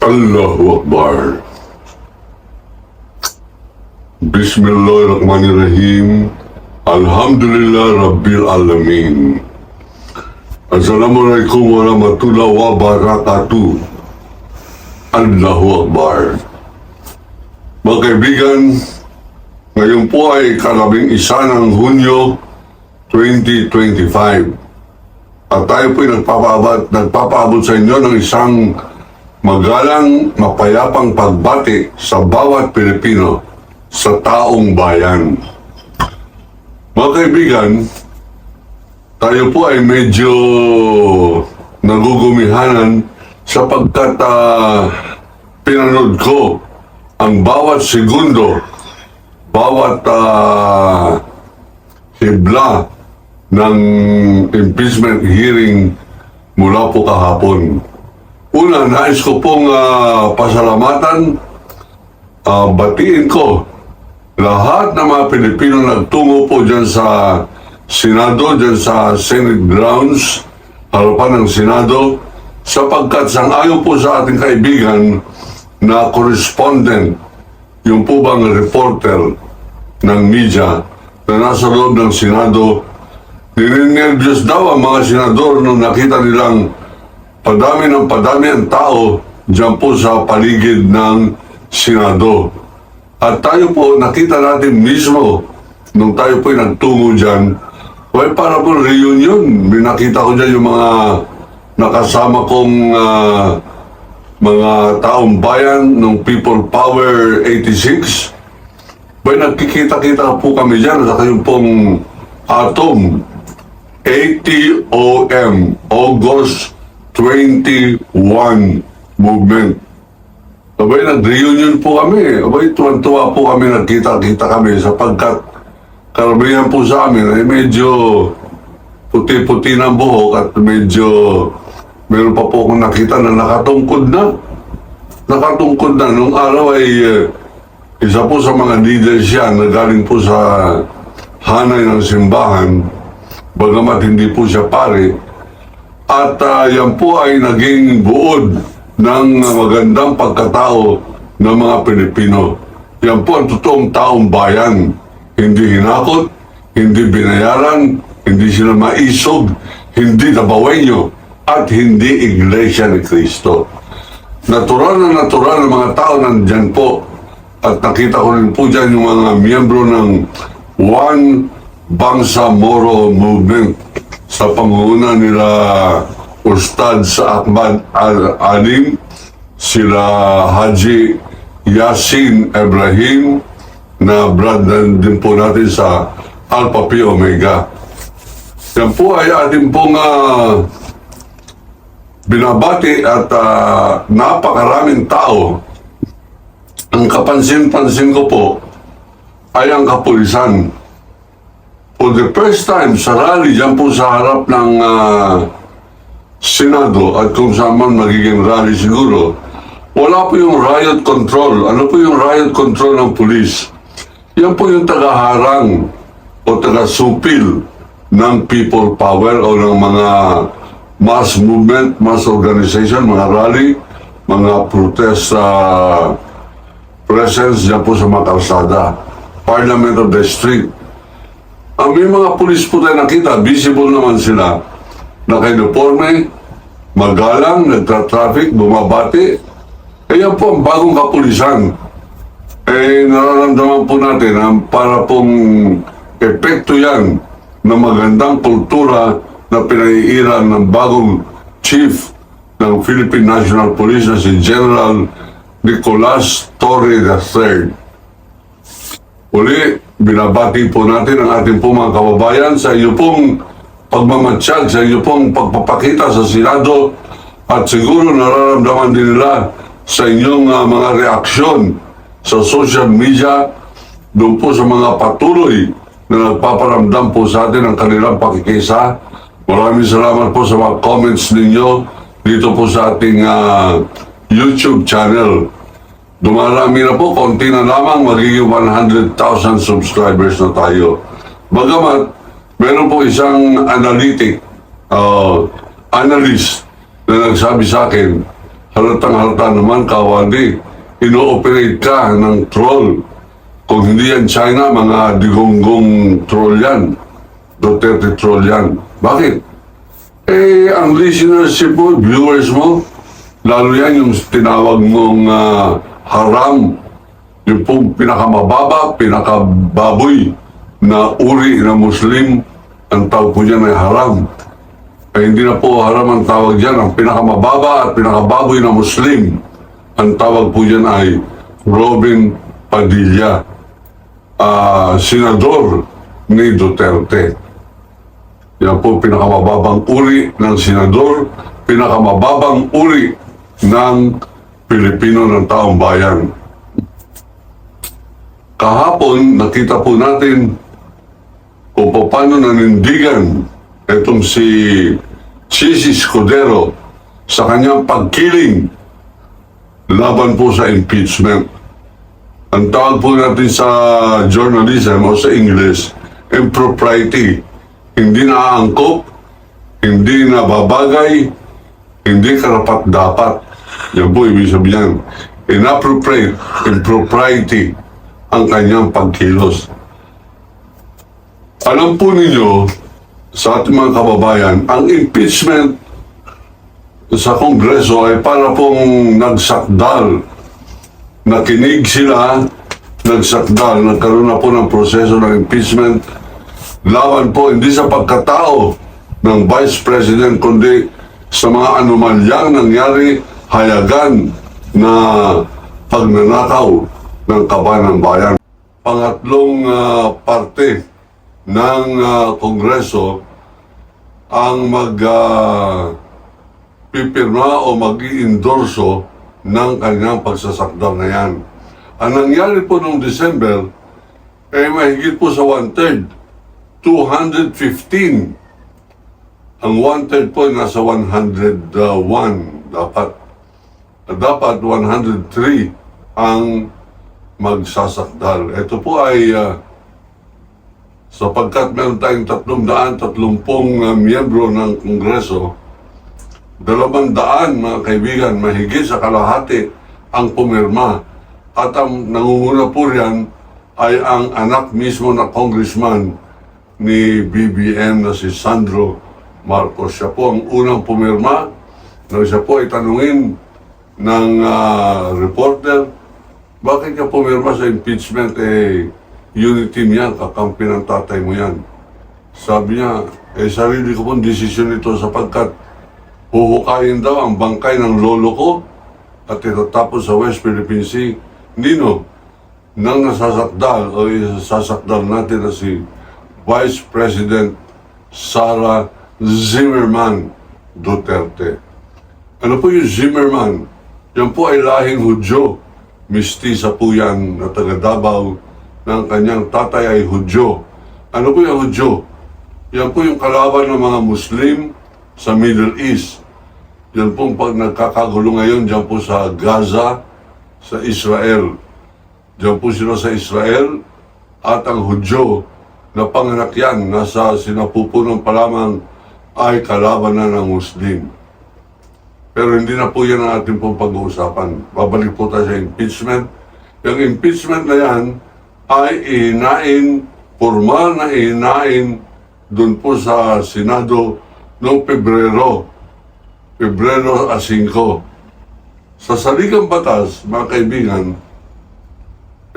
Allahu Akbar. Bismillahirrahmanirrahim. Alhamdulillah Rabbil Alamin. Assalamualaikum warahmatullahi wabarakatuh. Allahu Akbar. Mga kaibigan, ngayon po ay ika-11 ng Hunyo 2025. At tayo po ay nagpapaabot sa inyo ng isang magalang, mapayapang pagbati sa bawat Pilipino sa taong bayan. Mga kaibigan, tayo po ay medyo nagugumihanan sapagkat pinanood ko ang bawat segundo, bawat hibla ng impeachment hearing mula po kahapon. Una, nais ko pong pasalamatan, batiin ko lahat ng mga Pilipino nagtungo po dyan sa Senado, dyan sa Senate grounds, harapan ng Senado, sapagkat sang-ayon po sa ating kaibigan na correspondent, yung po bang reporter ng media na nasa loob ng Senado, ninenervyos daw ang mga senador nung nakita nilang padami ang tao dyan po sa paligid ng Senado. At tayo po, nakita natin mismo, nung tayo po nagtungo dyan, well, para po reunion. Nakita ko dyan yung mga nakasama kong mga taong bayan ng People Power 86. Well, nagkikita-kita po kami dyan sa yung pong ATOM, ATOM, August 21 movement. Abay, nag-reunion po kami. Abay, tuwan-tuwa po kami, nagkita-kita kami sapagkat karamihan po sa amin ay medyo puti-puti ng buhok at medyo meron pa po akong nakita na nakatungkod na. Nakatungkod na. Nung araw ay isa po sa mga leaders yan na galing po sa hanay ng simbahan, bagamat hindi po siya pare. At yan po ay naging buod ng magandang pagkatao ng mga Pilipino. Yan po ang totoong taong bayan. Hindi hinakot, hindi binayaran, hindi sila maisog, hindi nabawenyo, at hindi Iglesia ni Cristo. Natural na mga tao nandyan po. At nakita ko rin po dyan yung mga miyembro ng One Bangsamoro Movement sa pangunguna nila Ustad Ahmad Al-Alim, sila Haji Yasin Ibrahim, na brad din po natin sa Alpha Pi Omega. Yan po ay ating pong binabati at napakaraming tao. Ang kapansin-pansin ko po ay ang kapulisan. For the first time sa rally dyan po sa harap ng Senado at kung saan man magiging rally siguro, wala po yung riot control. Ano po yung riot control ng pulis? Yan po yung tagaharang o taga-supil ng people power o ng mga mass movement, mass organization, mga rally, mga protest presence dyan po sa mga kalsada, Parliament of the Street. May mga pulis po tayo nakita, visible naman sila, naka-uniforme, magalang, nagtra-traffic, bumabati. Yan po ang bagong kapulisan. Nararamdaman po natin ang para pong epekto yan ng magandang kultura na pinaiiran ng bagong chief ng Philippine National Police na si General Nicolas Torre III. Uli, binabati po natin ang ating po mga kababayan sa iyo pong pagmamatsyag, sa iyo pong pagpapakita sa Senado at siguro nararamdaman din nila sa inyong mga reaksyon sa social media doon po sa mga patuloy na nagpaparamdam po sa atin ang kanilang pakikisa. Maraming salamat po sa mga comments ninyo dito po sa ating YouTube channel. Dumarami na po, konti na lamang, magiging 100,000 subscribers na tayo. Bagamat, meron po isang analyst na nagsabi sa akin, halatang-halata naman, kawali, ino-operate ka ng troll. Kung hindi yan China, mga digonggong troll yan. Duterte troll yan. Bakit? Eh, ang listenership mo, viewers mo, lalo yan yung tinawag mong haram, yung pong pinakamababa, pinakababoy na uri na Muslim, ang tawag po dyan ay haram. Eh, hindi na po haram ang tawag dyan, ang pinakamababa at pinakababoy na Muslim, ang tawag po dyan ay Robin Padilla, senador ni Duterte. Yan po pinakamababang uri ng senador, pinakamababang uri ng Pilipino ng taong bayan. Kahapon, nakita po natin kung paano nanindigan itong si Chis Escudero sa kanyang pagkiling laban po sa impeachment. Ang tawag po natin sa journalism o sa English, impropriety. Hindi naaangkop, hindi nababagay, hindi karapat-dapat. Yan po ibig sabihin. Inappropriate, impropriety ang kanyang pagkilos. Alam po ninyo, sa ating mga kababayan, ang impeachment sa Kongreso ay para pong nagsakdal. Nakinig sila, nagsakdal, nagkaroon na po ng proseso ng impeachment laban po hindi sa pagkatao ng Vice President kundi sa mga anomalyang nangyari, hayagan na pagnanakaw ng kaban ng bayan. Pangatlong parte ng Kongreso ang pipirma o mag-i-endorso ng kanyang pagsasakdal na yan. Ang nangyari po noong December ay mahigit po sa 1/3. 215. Ang 1/3 po nasa 101 dapat. Dapat 103 ang magsasakdal. Ito po ay sapagkat meron tayong 330 miyembro ng Kongreso, 200 mga kaibigan, mahigit sa kalahati ang pumirma. At ang nangunguna po riyan ay ang anak mismo na congressman ni BBM na si Sandro Marcos. Siya po ang unang pumirma. Nang siya po ay tanungin ng reporter, bakit ka pumirma sa impeachment? Unity niya, kakampi ng tatay mo yan. Sabi niya, sarili ko pong desisyon ito sapagkat huhukayin daw ang bangkay ng lolo ko at itatapos sa West Philippine Sea. Nino, nang nasasakdal o isasakdal natin na si Vice President Sara Zimmerman Duterte. Ano po yung Zimmerman? Yan po ay lahing Hudyo. Mistisa po yan na taga Davao ng kanyang tatay ay Hudyo. Ano po yung Hudyo? Yan po yung kalaban ng mga Muslim sa Middle East. Yan po pag nagkakagulo ngayon dyan po sa Gaza, sa Israel. Diyan po sila sa Israel at ang Hudyo na panganak yan, nasa sinapupunan pa lamang ay kalaban na ng Muslim. Pero hindi na po yan ang ating pong pag-uusapan. Babalik po tayo sa impeachment. Yung impeachment na yan ay ihinain, formal na ihinain doon po sa Senado noong Pebrero 5. Sa saligang batas, mga kaibigan,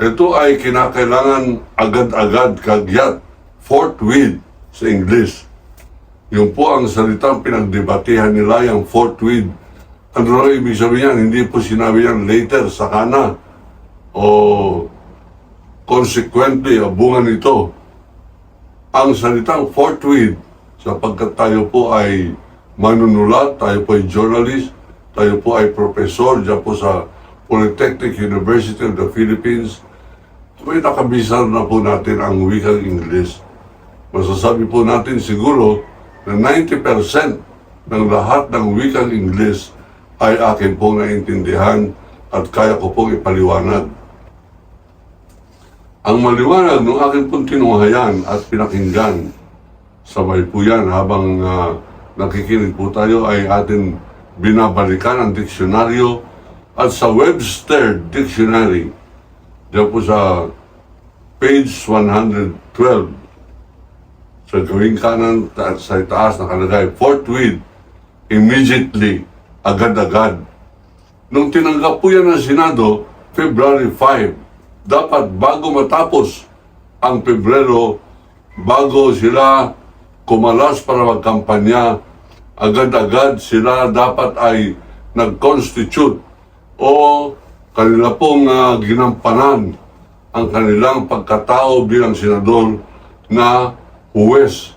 ito ay kinakailangan agad-agad, kagyat, forthwith sa English. Yun po ang salitang pinagdebatihan nila, yung forthwith. Ano rin ibig sabihin yan? Hindi po sinabi yan later, saka na, o consequently, bunga nito. Ang salitang forthwith, sapagkat tayo po ay manunulat, tayo po ay journalist, tayo po ay professor dyan po sa Polytechnic University of the Philippines, may nakabisar na po natin ang wikang English. Masasabi po natin siguro na 90% ng lahat ng wikang English ay akin pong naintindihan at kaya ko pong ipaliwanag. Ang maliwanag ng akin pong tinunghayan at pinakinggan, sabay po yan habang nakikinig po tayo ay atin binabalikan ang diksyonaryo at sa Webster Dictionary, diyan po sa page 112, sa gawing kanan at sa itaas nakalagay, forthwith, immediately, agad-agad. Nung tinanggap po yan ng Senado, February 5, dapat bago matapos ang Pebrero, bago sila kumalas para magkampanya, agad-agad sila dapat ay nag-constitute o kanila pong ginampanan ang kanilang pagkatao bilang senador na huwes.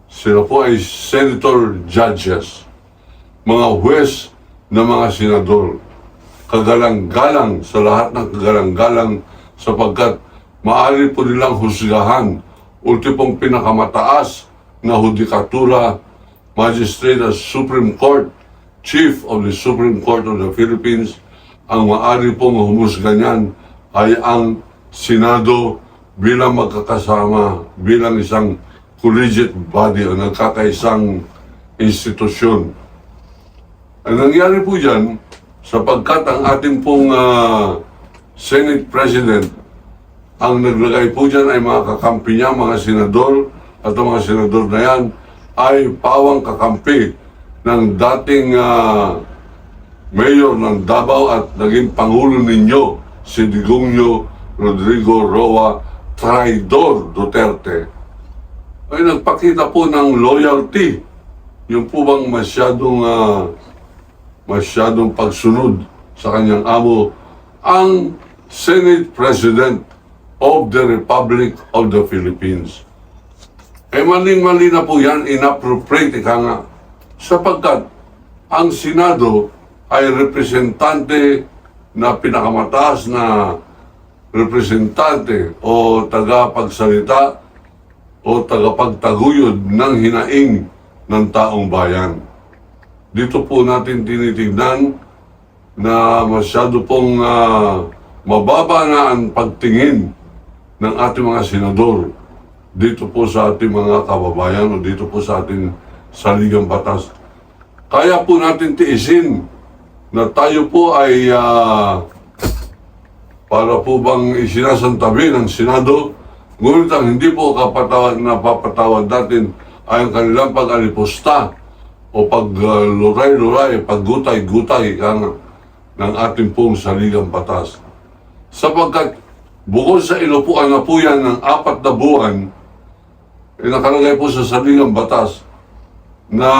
Sila po ay senator judges, mga huwes na mga senador. Kagalang-galang sa lahat ng kagalang-galang sapagkat maaari po nilang husgahan ultipong pinakamataas na hudikatura, magistrate at Supreme Court, Chief of the Supreme Court of the Philippines. Ang maaari pong humusga niyan ay ang Senado bilang magkakasama, bilang isang collegiate body o nagkakaisang institusyon. Ang nangyari po dyan, sapagkat ang ating pong Senate President, ang naglagay po dyan ay mga kakampi niya, mga senador, at ang mga senador na yan ay pawang kakampi ng dating mayor ng Davao at naging pangulo ninyo, si Digongio Rodrigo Roa Traidor Duterte, ay nagpakita po ng loyalty. Yung po bang masyadong pagsunod sa kanyang amo, ang Senate President of the Republic of the Philippines. Maling-mali na po yan, inappropriate ika nga, sapagkat ang Senado ay representante na pinakamataas na representante o tagapagsalita o tagapagtaguyod ng hinaing ng taong bayan. Dito po natin tinitignan na masyado pong mababa na ang pagtingin ng ating mga senador dito po sa ating mga kababayan o dito po sa ating saligang batas. Kaya po natin tiisin na tayo po ay para po bang isinasantabi ng Senado, ngunit ang hindi po napapatawad natin ay ang kanilang pag-alipusta o pagluray-luray, paggutay-gutay ng ating pong saligang batas. Sapagkat bukod sa inupuan na po yan ng 4 na buwan, nakalagay po sa saligang batas na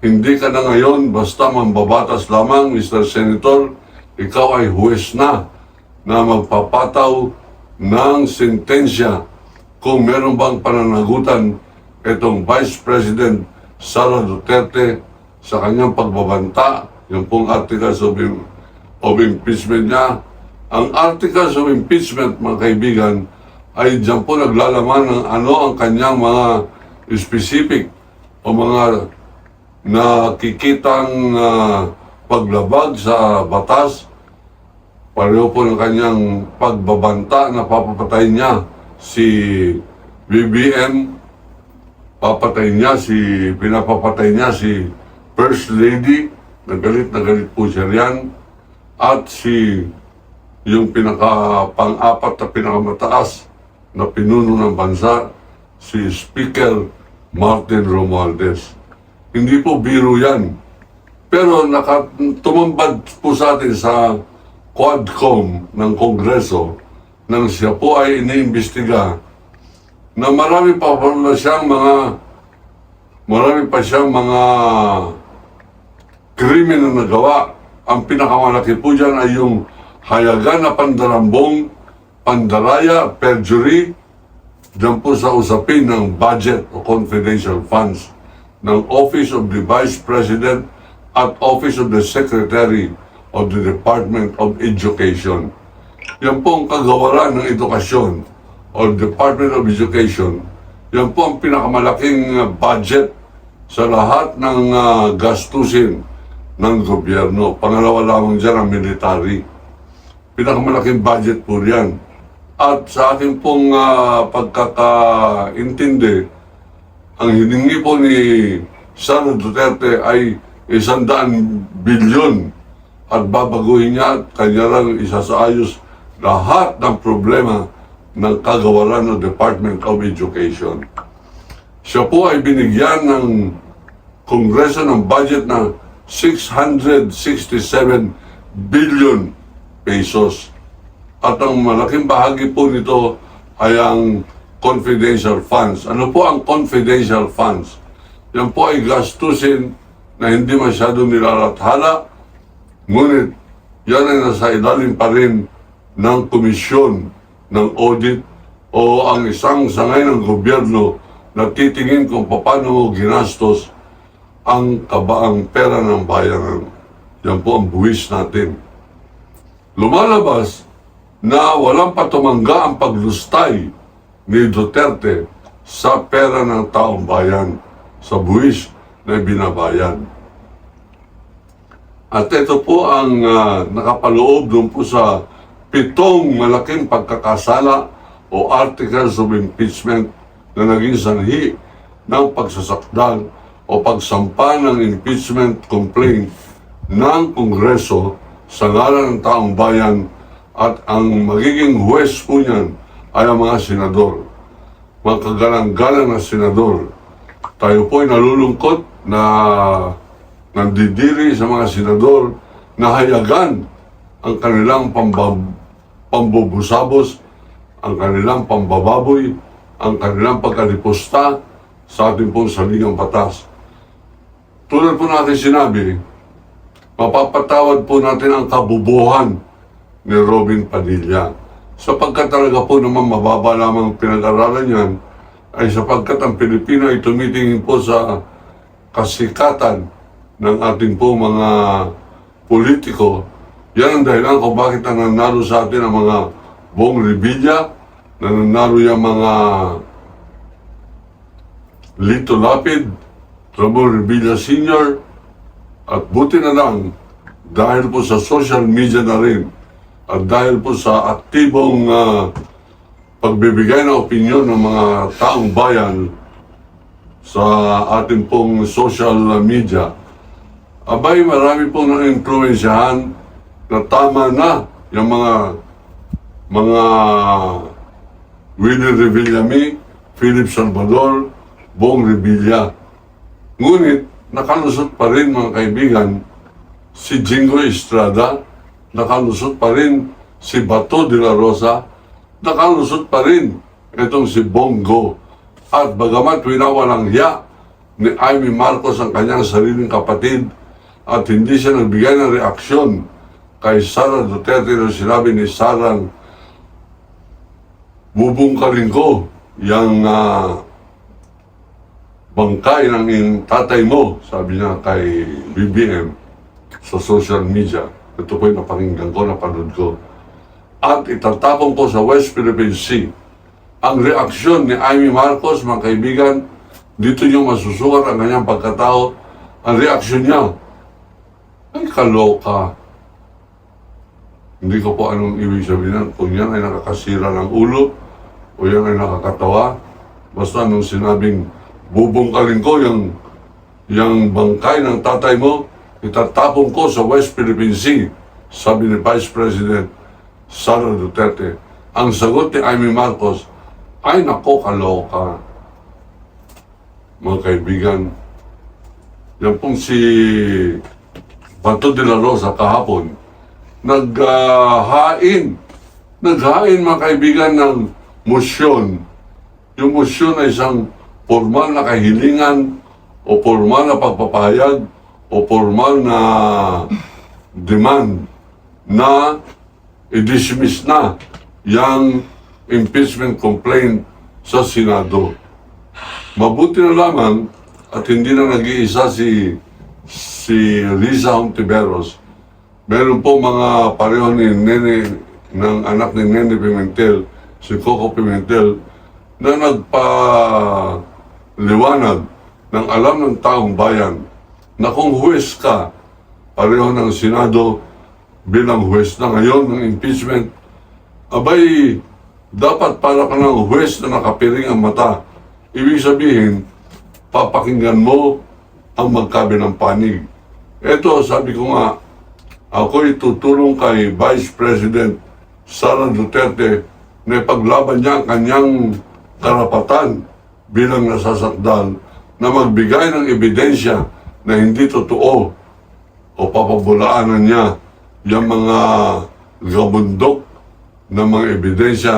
hindi ka na ngayon basta mambabatas lamang, Mr. Senator, ikaw ay huwes na magpapataw ng sentensya kung meron bang pananagutan itong Vice President Sara Duterte sa kanyang pagbabanta, yung pong articles of impeachment niya. Ang articles of impeachment, mga kaibigan, ay dyan po naglalaman ng ano ang kanyang mga specific o mga nakikitang paglabag sa batas. Pareho po ng kanyang pagbabanta na papapatay niya si BBM, pinapapatay niya si First Lady, na galit po siya riyan, at yung pang-apat na pinakamataas na pinuno ng bansa, si Speaker Martin Romualdez. Hindi po biro yan. Pero tumambad po sa atin sa Quadcom ng Kongreso nang siya po ay iniimbestiga na marami pa siyang mga krimen na nagawa. Ang pinakamalaki po dyan ay yung hayagan na pandarambong, pandaraya, perjury, dyan po sa usapin ng budget o confidential funds ng Office of the Vice President at Office of the Secretary of the Department of Education. Yan po ang kagawaran ng edukasyon o Department of Education. Yan po ang pinakamalaking budget sa lahat ng gastusin ng gobyerno. Pangalawa lamang dyan ang military. Pinakamalaking budget po yan. At sa aking pong pagkakaintindi, ang hiningi po ni Sara Duterte ay 100 bilyon at babaguhin niya at kanya lang isasaayos lahat ng problema ng kagawaran ng Department of Education. Siya po ay binigyan ng Kongreso ng budget na 667 billion pesos. At ang malaking bahagi po nito ay ang confidential funds. Ano po ang confidential funds? Yan po ay gastusin na hindi masyadong nilalathala, ngunit yan ay nasa ilalim pa rin ng komisyon ng audit o ang isang sangay ng gobyerno na titingin kung paano mo ginastos ang kabaang pera ng bayan. Yan po ang buwis natin. Lumalabas na walang patumangga ang paglustay ni Duterte sa pera ng taong bayan, sa buwis na binabayan. At ito po ang nakapaloob doon po sa 7 malaking pagkakasala o articles of impeachment na naging sanhi ng pagsasakdal o pagsampa ng impeachment complaint ng Kongreso sa ngalan ng taong bayan, at ang magiging huwes po niyan ay ang mga senador. Mga kagalang-galang na senador. Tayo po ay nalulungkot na nandidiri sa mga senador na hayagan ang kanilang pambubusabos, ang kanilang pambababoy, ang kanilang pagkalipusta sa ating pong saligang batas. Tulad po natin sinabi, mapapatawad po natin ang kabubuhan ni Robin Padilla. Sapagkat talaga po naman mababa lamang pinag-aralan yan, ay sapagkat ang Pilipino ay tumitingin po sa kasikatan ng ating po mga politiko. Yan ang dahilan kung bakit nananalo sa atin ang mga Bong Revilla, nananalo yung mga Lito Lapid, Ramon Revilla Sr., at buti na lang dahil po sa social media na rin at dahil po sa aktibong pagbibigay ng opinyon ng mga taong bayan sa ating pong social media, abay marami pong na-influensyahan na tama na yung mga Willie Revillame, Philip Salvador, Bong Revilla. Ngunit, nakalusot pa rin mga kaibigan si Jingo Estrada, nakalusot pa rin si Bato de la Rosa, nakalusot pa rin itong si Bongo. At bagamat winawalang hiya ni Amy Marcos ang kanyang sariling kapatid at hindi siya nagbigay ng reaksyon kay Sara Duterte na sinabi ni Sarang, bubungkarin ko yung bangkay ng tatay mo, sabi niya kay BBM sa social media. Ito po yung napakinggan ko, napanood ko. At itatapon ko sa West Philippine Sea. Ang reaksyon ni Amy Marcos, mga kaibigan, dito niyo masusukat ang kanyang pagkatao. Ang reaksyon niya, ay kaloka. Hindi ko po anong ibig sabihin kung yan ay nakakasira ng ulo o yan ay nakakatawa. Basta nung sinabing bubungkalin ko yung bangkay ng tatay mo, itatapon ko sa West Philippine Sea, sabi ni Vice President Sara Duterte. Ang sagot ni Amy Marcos, ay nako, kaloka. Mga kaibigan, yan pong si Bato de la Rosa kahapon, naghain mga kaibigan ng motion. Yung motion ay isang formal na kahilingan o formal na pagpapahayag o formal na demand na i-dismiss na yung impeachment complaint sa Senado. Mabuti na lamang at hindi na nag-iisa si Risa Hontiveros. Meron po mga pareho ni Nene, ng anak ni Nene Pimentel, si Coco Pimentel, na nagpaliwanag ng alam ng taong bayan na kung huwes ka, pareho ng Senado bilang huwes na ngayon ng impeachment, abay, dapat para ka ng huwes na nakapiring ang mata. Ibig sabihin, papakinggan mo ang magkabilang panig. Ito, sabi ko nga, ako'y tutulong kay Vice President Sara Duterte na ipaglaban niya ang kanyang karapatan bilang nasasakdal na magbigay ng ebidensya na hindi totoo o papabulaanan niya yung mga gabundok na mga ebidensya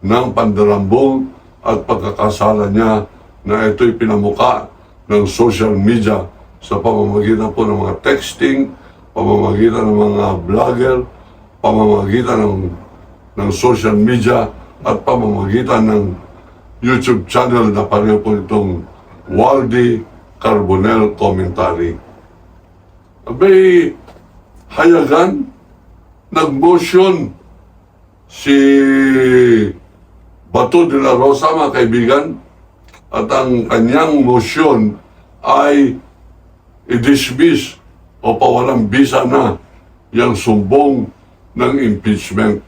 ng pandarambong at pagkakasala niya na ito'y pinamuka ng social media sa pamamagitan po ng mga texting, pamamagitan ng mga vlogger, pamamagitan ng social media at pamamagitan ng YouTube channel na pareho po itong Waldy Carbonell Commentary. Abay, hayagan, nag-motion si Bato de la Rosa, mga kaibigan, at ang kanyang motion ay i-dismiss o pawalang bisa na yung sumbong ng impeachment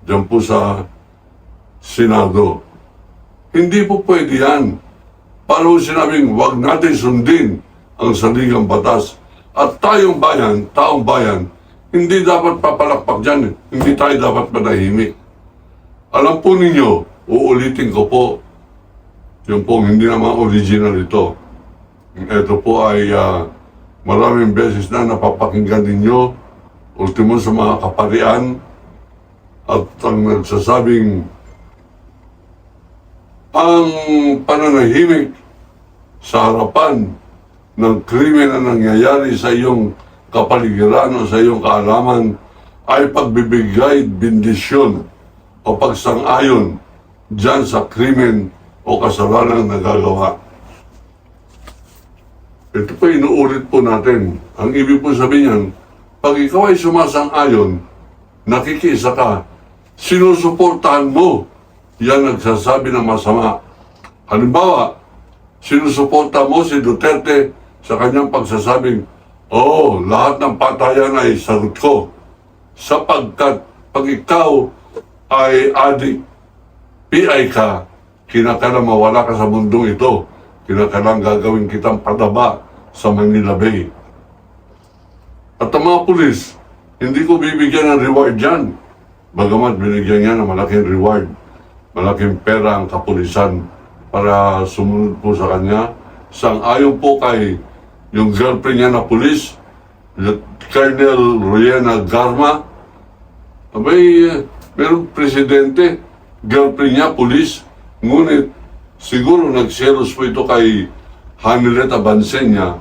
dyan po sa Senado. Hindi po pwede yan. Paano sinabing wag natin sundin ang saligang batas at tayong bayan, taong bayan, hindi dapat papalakpak dyan. Hindi tayo dapat manahimik. Alam po ninyo, uulitin ko po, yung pong hindi naman original ito. Ito po ay maraming beses na napapakinggan ninyo, ultimo sa mga kaparian, at ang nagsasabing ang pananahimik sa harapan ng krimen na nangyayari sa iyong kapaligiran o sa iyong kaalaman ay pagbibigay bendisyon o pagsang-ayon dyan sa krimen o kasalanan na nagagawa. Ito po inuulit po natin. Ang ibig po sabihin yan, pag ikaw ay sumasang-ayon, nakikiisa ka, sinusuportahan mo yan nagsasabi ng masama. Halimbawa, sinusuporta mo si Duterte sa kanyang pagsasabing, lahat ng patayan ay sagot ko. Sapagkat pag ikaw ay adik, PI ka, kinakailangan mawala ka sa mundong ito. Kinakailangan gagawin kitang pataba sa Manila Bay. At ang mga pulis, hindi ko bibigyan ng reward dyan. Bagamat binigyan niya ng malaking reward, malaking pera ang kapulisan para sumunod po sa kanya. Sang-ayon po kay yung girlfriend niya na pulis, Colonel Rowena Garma. Abay, merong presidente, girlfriend niya, pulis, ngunit siguro nagselos po ito kay Hanileta Bansenya.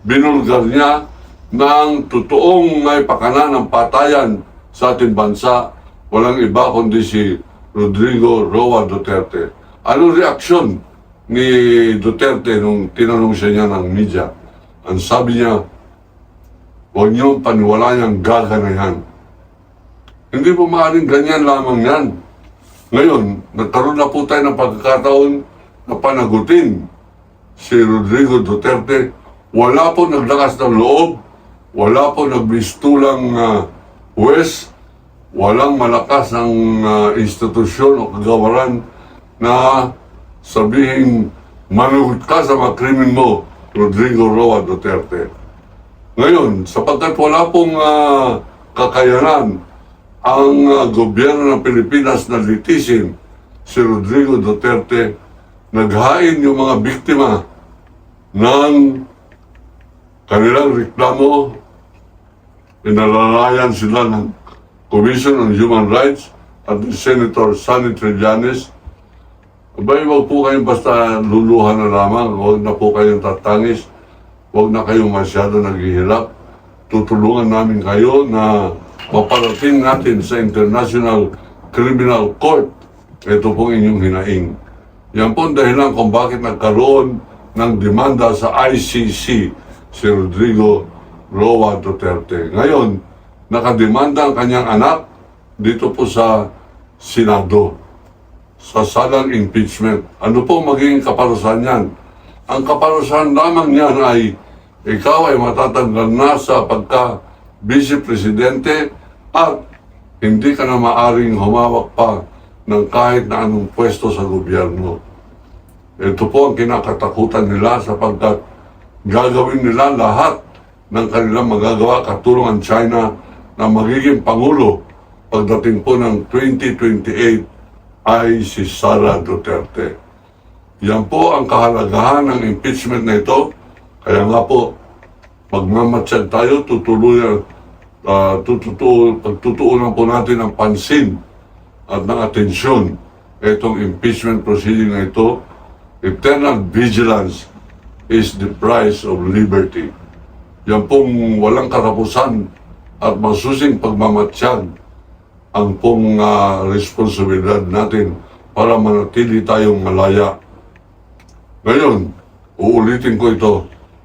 Binulgar niya na ang totoong may pakana ng patayan sa ating bansa, walang iba kundi si Rodrigo Roa Duterte. Anong reaksyon ni Duterte nung tinanong siya niya ng media? Ang sabi niya, huwag niyo paniwalaan yung gaga na yan. Hindi po maaaring ganyan lamang yan. Ngayon, nagkaroon na po tayo ng pagkakataon na panagutin si Rodrigo Duterte. Wala po naglakas ng loob, wala po nagbistulang huwes, walang malakas ng institusyon o kagawaran na sabihin, manugot ka sa mga krimen mo, Rodrigo Roa Duterte. Ngayon, sapagkat wala pong kakayanan ang gobyerno ng Pilipinas na litisin si Rodrigo Duterte, naghain yung mga biktima ng kanilang reklamo, inalalayan sila ng Commission on Human Rights at ni Senator Sonny Trillanes. Abay, huwag po kayong basta luluhan na lamang, huwag na po kayong tatangis, huwag na kayong masyado naghihirap. Tutulungan namin kayo na maparating natin sa International Criminal Court. Ito pong inyong hinaing. Yan po ang dahilan kung bakit nagkaroon ng demanda sa ICC si Rodrigo Roa Duterte. Ngayon, nakademanda ang kanyang anak dito po sa Senado sa salang impeachment. Ano po magiging kaparusahan yan? Ang kaparusahan lamang yan ay ikaw ay matatanggal na sa pagka Vice Presidente at hindi ka na maaring humawak pa ng kahit na anong pwesto sa gobyerno. Ito po ang kinakatakutan nila sapagkat gagawin nila lahat ng kanilang magagawa katulong ang China na magiging Pangulo pagdating po ng 2028 ay si Sara Duterte. Yan po ang kahalagahan ng impeachment na ito. Kaya nga po, magmamatsyag tayo, pagtutuunan po natin ang pansin at ng atensyon itong impeachment proceeding na ito. Eternal vigilance is the price of liberty. Yan pong walang katapusan at masusing pagmamatsyag ang pong responsibilidad natin para manatili tayong malaya. Ngayon, uulitin ko ito.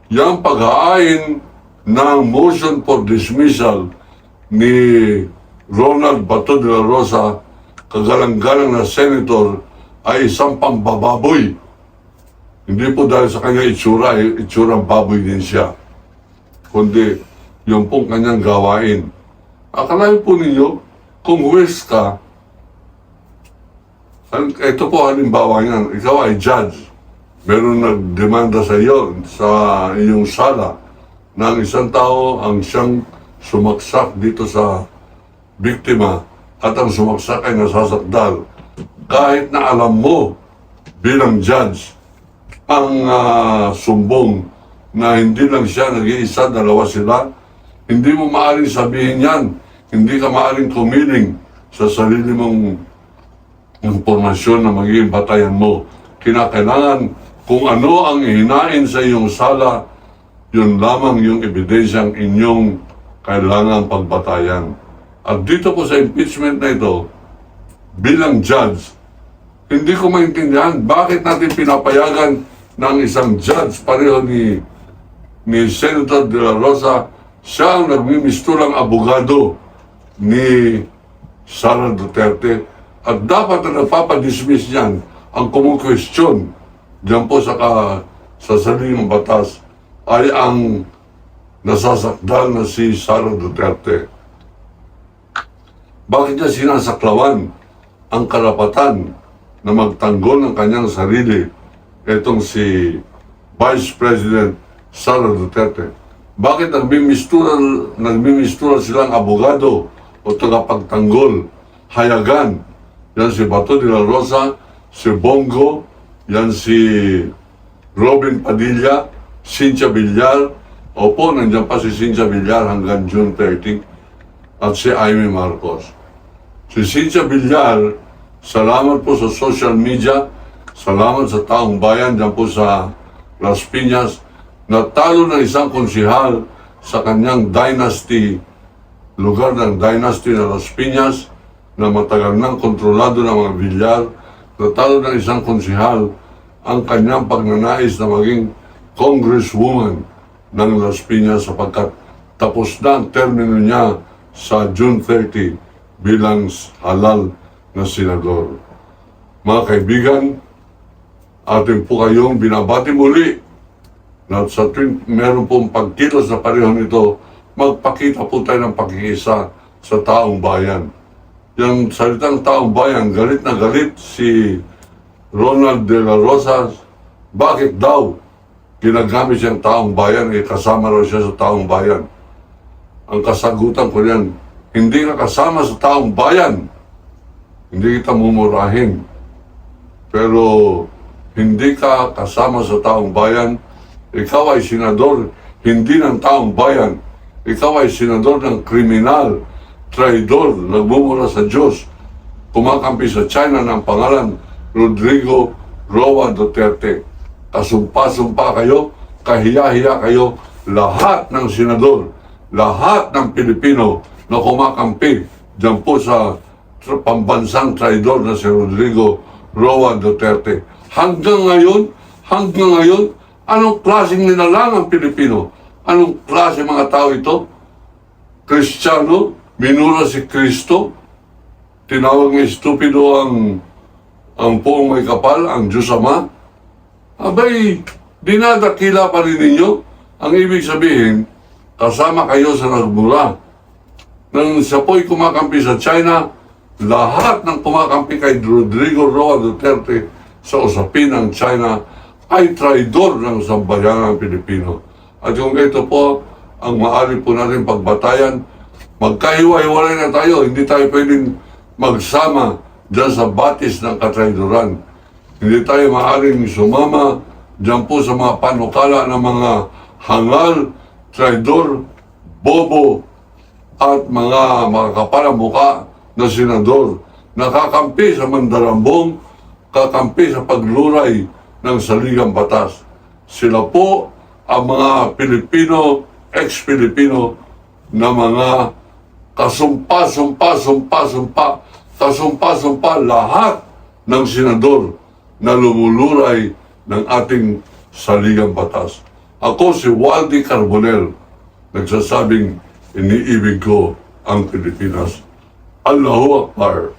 Yang pag-aayin ng motion for dismissal ni Ronald Bato de la Rosa, kagalang-galang na senator, ay isang pambababoy. Hindi po dahil sa kanya itsurang baboy din siya, kundi yung pong kanyang gawain. Akalain po ninyo, kung huwes ka, ito po halimbawa yan, ikaw ay judge, meron nagdemanda sa iyo, sa iyong sala, ng isang tao ang siyang sumaksak dito sa biktima at ang sumaksak ay nasasakdal. Kahit na alam mo bilang judge ang sumbong na hindi lang siya nag-iisa, dalawa sila, hindi mo maaaring sabihin yan. Hindi ka maaaring kumiling sa sarili mong impormasyon na magiging batayan mo. Kinakailangan kung ano ang hinain sa iyong sala, yun lamang yung ebidensyang inyong kailangan pagbatayan. At dito po sa impeachment na ito, bilang judge, hindi ko maintindihan bakit natin pinapayagan ng isang judge pareho ni Senator De La Rosa, siya ang nagmimistulang abogado ni Sara Duterte, at dapat na nagpapadismiss niyan ang kumukwestiyon diyan po sa sariling batas ay ang nasasakdal na si Sara Duterte. Bakit niya sinasaklawan ang karapatan na magtanggol ng kanyang sarili itong si Vice President Sara Duterte? Bakit nagmimistura silang abogado o tagapagtanggol, hayagan? Yan si Bato de la Rosa, si Bongo, yan si Robin Padilla, Cynthia Villar, opo, nandiyan pa si Cynthia Villar hanggang June 30, at si Amy Marcos. Si Cynthia Villar, salamat po sa social media, salamat sa taong bayan dyan po sa Las Piñas, natalo ng isang konsihal sa kanyang dynasty, lugar ng dynasty na Las Piñas, na matagal nang kontrolado ng mga Villar. Natalo ng isang konsihal ang kanyang pagnanais na maging congresswoman ng Las Piñas sapagkat tapos na ang termino niya sa June 30 bilang halal na senador. Mga kaibigan, atin po kayong binabati muli na sa tuwing meron pong pagkilos na pareho nito, magpakita po tayo ng pagkikisa sa taong bayan. Yung salitang taong bayan, galit na galit si Ronald De La Rosa. Bakit daw ginagamit siyang taong bayan, kasama raw siya sa taong bayan? Ang kasagutan ko yan, hindi ka kasama sa taong bayan, hindi kita mumurahin. Pero hindi ka kasama sa taong bayan, ikaw ay senador, hindi ng taong bayan. Ikaw ay senador ng kriminal, traidor, nagmumura sa Diyos, kumakampi sa China ng pangalan Rodrigo Roa Duterte. Kasumpa-sumpa kayo, kahiya-hiya kayo, lahat ng senador, lahat ng Pilipino na kumakampi dyan po sa pambansang traidor na si Rodrigo Roa Duterte. Hanggang ngayon, anong klaseng nilalang ang Pilipino? Anong klase mga tao ito? Kristiyano, minura si Kristo, tinawag ng estupido ang poong may kapal, ang Diyos Ama. Abay, dinadakila pa rin ninyo. Ang ibig sabihin, kasama kayo sa nagmura. Nang siya po'y kumakampi sa China, lahat ng kumakampi kay Rodrigo Roa Duterte sa usapin ng China ay traidor ng sambayanang Pilipino. At kung ito po ang maaari po natin pagbatayan. Magkahiwa-hiwalay na tayo, hindi tayo pwedeng magsama dyan sa batis ng katrayduran. Hindi tayo maaaring sumama dyan po sa mga panukala ng mga hangal, traidor, bobo, at mga kapalamuka na senador. Nakakampi sa mandarambong, kakampi sa pagluray ng saligang batas. Sila po ang mga Pilipino, ex-Pilipino na mga kasumpa lahat ng senador na lumuluray ng ating saligang batas. Ako si Waldy Carbonell, nagsasabing iniibig ko ang Pilipinas. Allahu Akbar.